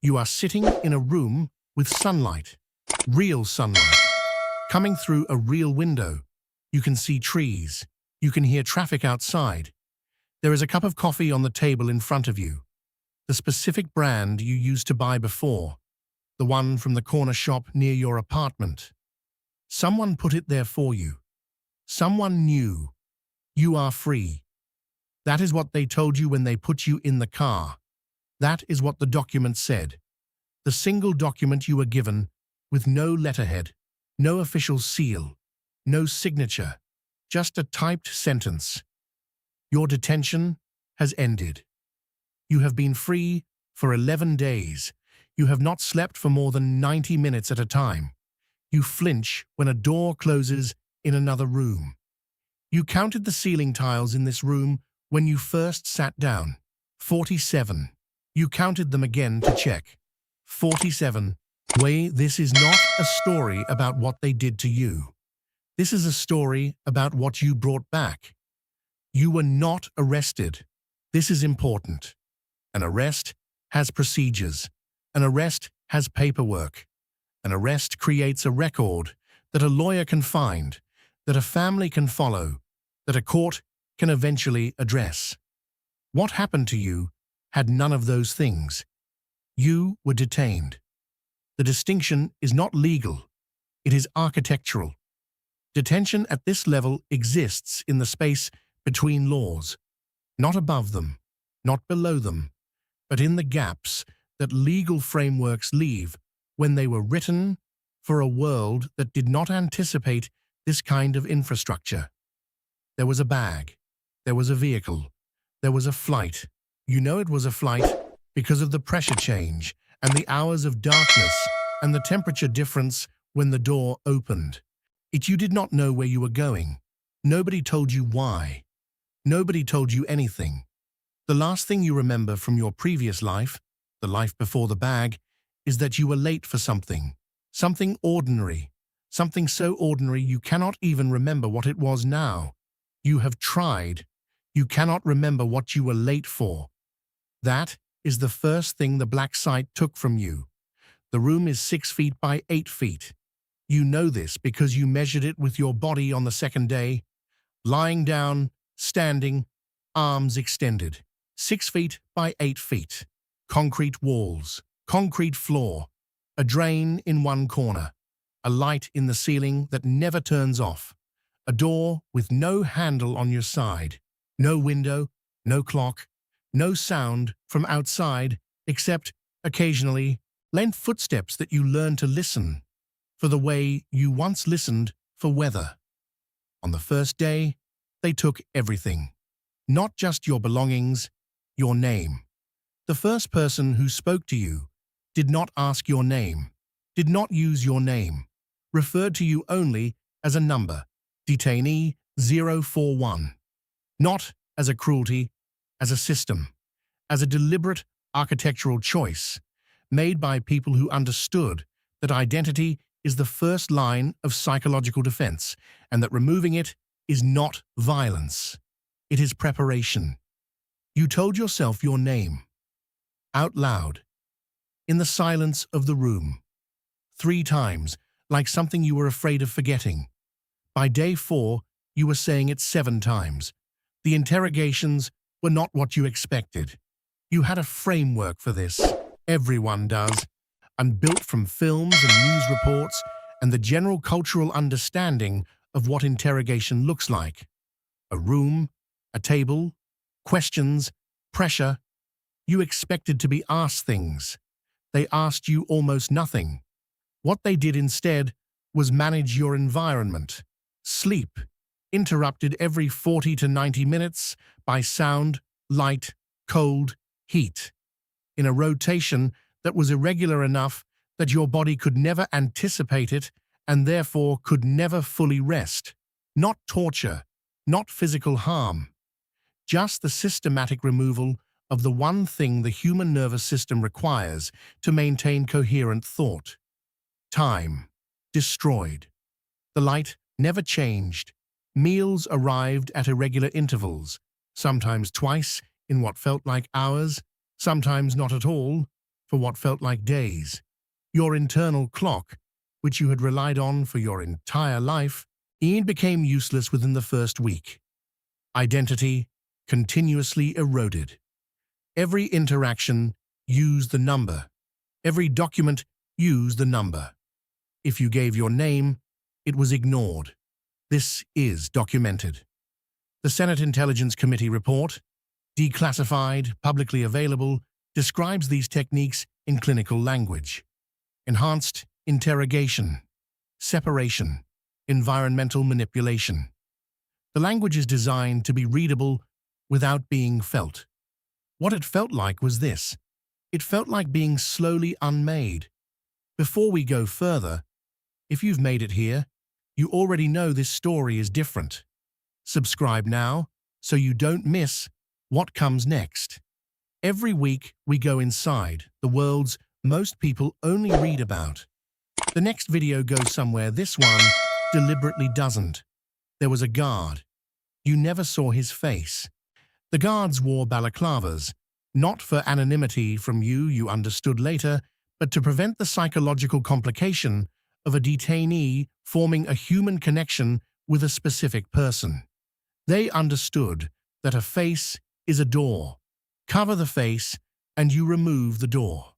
You are sitting in a room with sunlight, real sunlight, coming through a real window. You can see trees. You can hear traffic outside. There is a cup of coffee on the table in front of you. The specific brand you used to buy before, the one from the corner shop near your apartment. Someone put it there for you. Someone knew. You are free. That is what they told you when they put you in the car. That is what the document said. The single document you were given, with no letterhead, no official seal, no signature, just a typed sentence. Your detention has ended. You have been free for 11 days. You have not slept for more than 90 minutes at a time. You flinch when a door closes in another room. You counted the ceiling tiles in this room when you first sat down. 47. You counted them again to check. 47. Wait, this is not a story about what they did to you. This is a story about what you brought back. You were not arrested. This is important. An arrest has procedures. An arrest has paperwork. An arrest creates a record that a lawyer can find, that a family can follow, that a court can eventually address. What happened to you had none of those things. You were detained. The distinction is not legal. It is architectural. Detention at this level exists in the space between laws, not above them, not below them, but in the gaps that legal frameworks leave when they were written for a world that did not anticipate this kind of infrastructure. There was a bag. There was a vehicle. There was a flight. You know it was a flight because of the pressure change and the hours of darkness and the temperature difference when the door opened. You did not know where you were going. Nobody told you why. Nobody told you anything. The last thing you remember from your previous life, the life before the bag, is that you were late for something. Something ordinary. Something so ordinary you cannot even remember what it was now. You have tried. You cannot remember what you were late for. That is the first thing the black site took from you. The room is 6 feet by 8 feet. You know this because you measured it with your body on the second day. Lying down, standing, arms extended. 6 feet by 8 feet. Concrete walls, concrete floor, a drain in one corner, a light in the ceiling that never turns off, a door with no handle on your side, no window, no clock, no sound from outside except, occasionally, lent footsteps that you learn to listen for the way you once listened for weather. On the first day, they took everything, not just your belongings, your name. The first person who spoke to you did not ask your name, did not use your name, referred to you only as a number, detainee 041. Not as a cruelty, as a system, as a deliberate architectural choice made by people who understood that identity is the first line of psychological defense and that removing it is not violence. It is preparation. You told yourself your name, out loud, in the silence of the room, 3 times, like something you were afraid of forgetting. By day 4, you were saying it 7 times. The interrogations were not what you expected. You had a framework for this. Everyone does. And built from films and news reports and the general cultural understanding of what interrogation looks like. A room, a table, questions, pressure. You expected to be asked things. They asked you almost nothing. What they did instead was manage your environment. Sleep, interrupted every 40 to 90 minutes by sound, light, cold, heat. In a rotation that was irregular enough that your body could never anticipate it and therefore could never fully rest. Not torture, not physical harm. Just the systematic removal of the one thing the human nervous system requires to maintain coherent thought. Time. Destroyed. The light never changed. Meals arrived at irregular intervals, sometimes twice in what felt like hours, sometimes not at all. for what felt like days. Your internal clock, which you had relied on for your entire life, became useless within the first week. Identity continuously eroded. Every interaction used the number. Every document used the number. If you gave your name, it was ignored. This is documented. The Senate Intelligence Committee report, declassified, publicly available, describes these techniques in clinical language. Enhanced interrogation, separation, environmental manipulation. The language is designed to be readable without being felt. What it felt like was this. It felt like being slowly unmade. Before we go further, if you've made it here, you already know this story is different. Subscribe now so you don't miss what comes next. Every week we go inside the worlds most people only read about. The next video goes somewhere this one deliberately doesn't. There was a guard. You never saw his face. The guards wore balaclavas, not for anonymity from you understood later, but to prevent the psychological complication of a detainee forming a human connection with a specific person. They understood that a face is a door. Cover the face and you remove the door.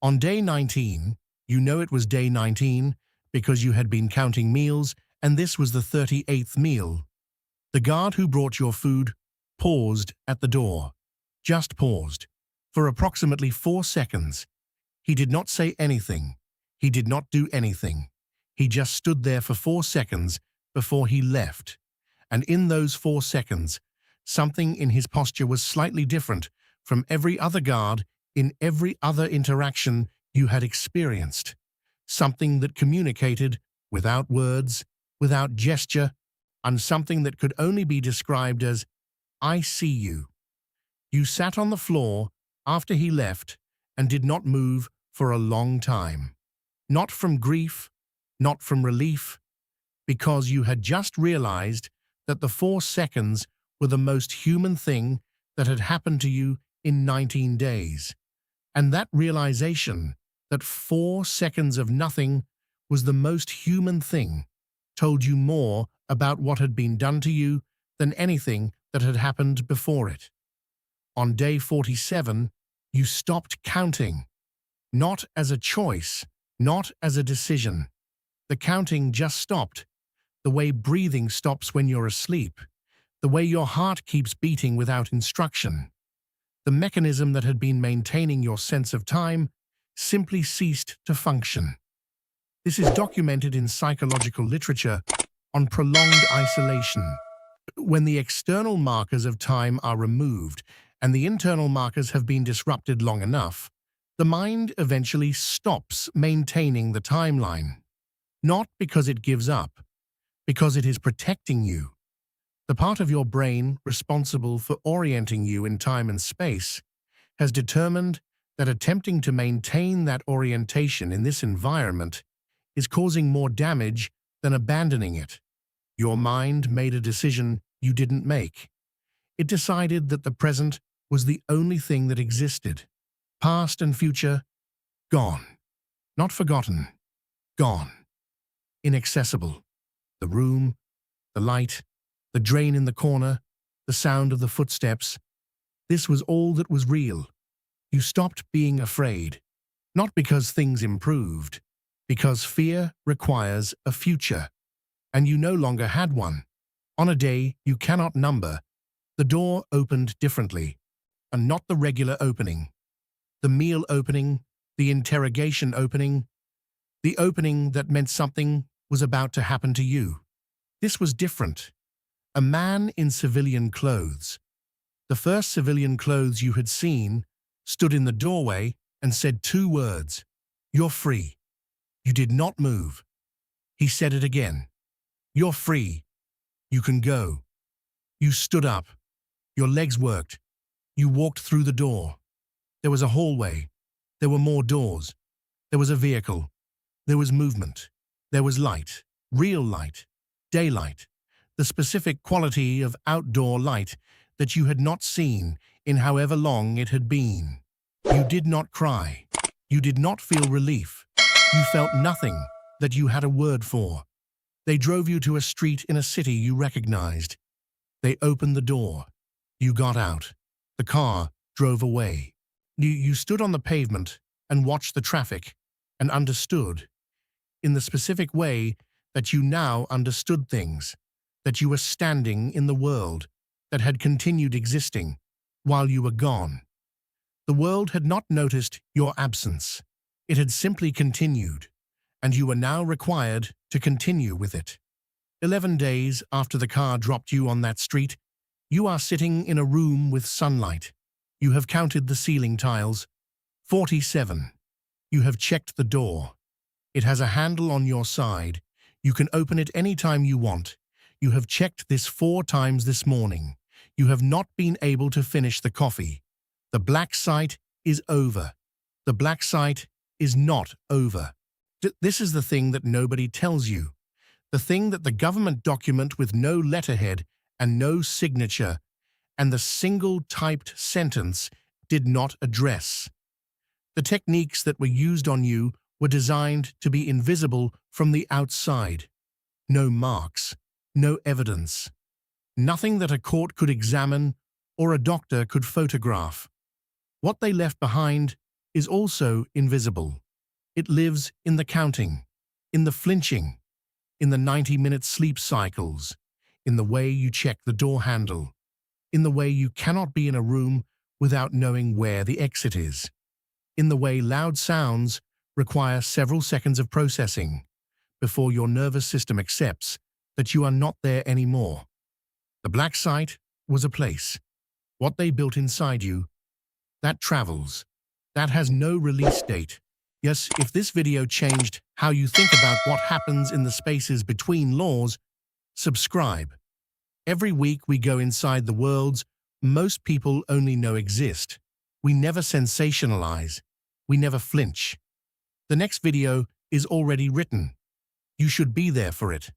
On day 19, you know it was day 19 because you had been counting meals and this was the 38th meal. The guard who brought your food paused at the door. Just paused. For approximately 4 seconds. He did not say anything. He did not do anything. He just stood there for 4 seconds before he left. And in those 4 seconds, something in his posture was slightly different from every other guard in every other interaction you had experienced. Something that communicated without words, without gesture, and something that could only be described as, "I see you." You sat on the floor after he left and did not move for a long time. Not from grief, not from relief, because you had just realized that the 4 seconds were the most human thing that had happened to you in 19 days. And that realization that 4 seconds of nothing was the most human thing told you more about what had been done to you than anything that had happened before it. On day 47, you stopped counting. Not as a choice, not as a decision. The counting just stopped. The way breathing stops when you're asleep. The way your heart keeps beating without instruction. The mechanism that had been maintaining your sense of time simply ceased to function. This is documented in psychological literature on prolonged isolation. When the external markers of time are removed and the internal markers have been disrupted long enough, the mind eventually stops maintaining the timeline. Not because it gives up, because it is protecting you. The part of your brain responsible for orienting you in time and space has determined that attempting to maintain that orientation in this environment is causing more damage than abandoning it. Your mind made a decision you didn't make. It decided that the present was the only thing that existed. Past and future, gone. Not forgotten, gone. Inaccessible. The room, the light, the drain in the corner, the sound of the footsteps. This was all that was real. You stopped being afraid. Not because things improved, because fear requires a future, and you no longer had one. On a day you cannot number, the door opened differently, and not the regular opening. The meal opening, the interrogation opening, the opening that meant something was about to happen to you. This was different. A man in civilian clothes, the first civilian clothes you had seen, stood in the doorway and said 2 words. "You're free." You did not move. He said it again. "You're free. You can go." You stood up. Your legs worked. You walked through the door. There was a hallway. There were more doors. There was a vehicle. There was movement. There was light. Real light. Daylight. The specific quality of outdoor light that you had not seen in however long it had been. You did not cry. You did not feel relief. You felt nothing that you had a word for. They drove you to a street in a city you recognized. They opened the door. You got out. The car drove away. You stood on the pavement and watched the traffic and understood, in the specific way that you now understood things, that you were standing in the world that had continued existing while you were gone. The world had not noticed your absence. It had simply continued, and you were now required to continue with it. 11 days after the car dropped you on that street, you are sitting in a room with sunlight. You have counted the ceiling tiles. 47. You have checked the door. It has a handle on your side. You can open it anytime you want. You have checked this 4 times this morning. You have not been able to finish the coffee. The black site is over. The black site is not over. This is the thing that nobody tells you. The thing that the government document with no letterhead and no signature and the single typed sentence did not address. The techniques that were used on you were designed to be invisible from the outside. No marks, no evidence. Nothing that a court could examine or a doctor could photograph. What they left behind is also invisible. It lives in the counting, in the flinching, in the 90-minute sleep cycles, in the way you check the door handle, in the way you cannot be in a room without knowing where the exit is, in the way loud sounds require several seconds of processing before your nervous system accepts that you are not there anymore. The black site was a place. What they built inside you, that travels. That has no release date. Yes, if this video changed how you think about what happens in the spaces between laws, subscribe. Every week we go inside the worlds most people only know exist. We never sensationalize. We never flinch. The next video is already written. You should be there for it.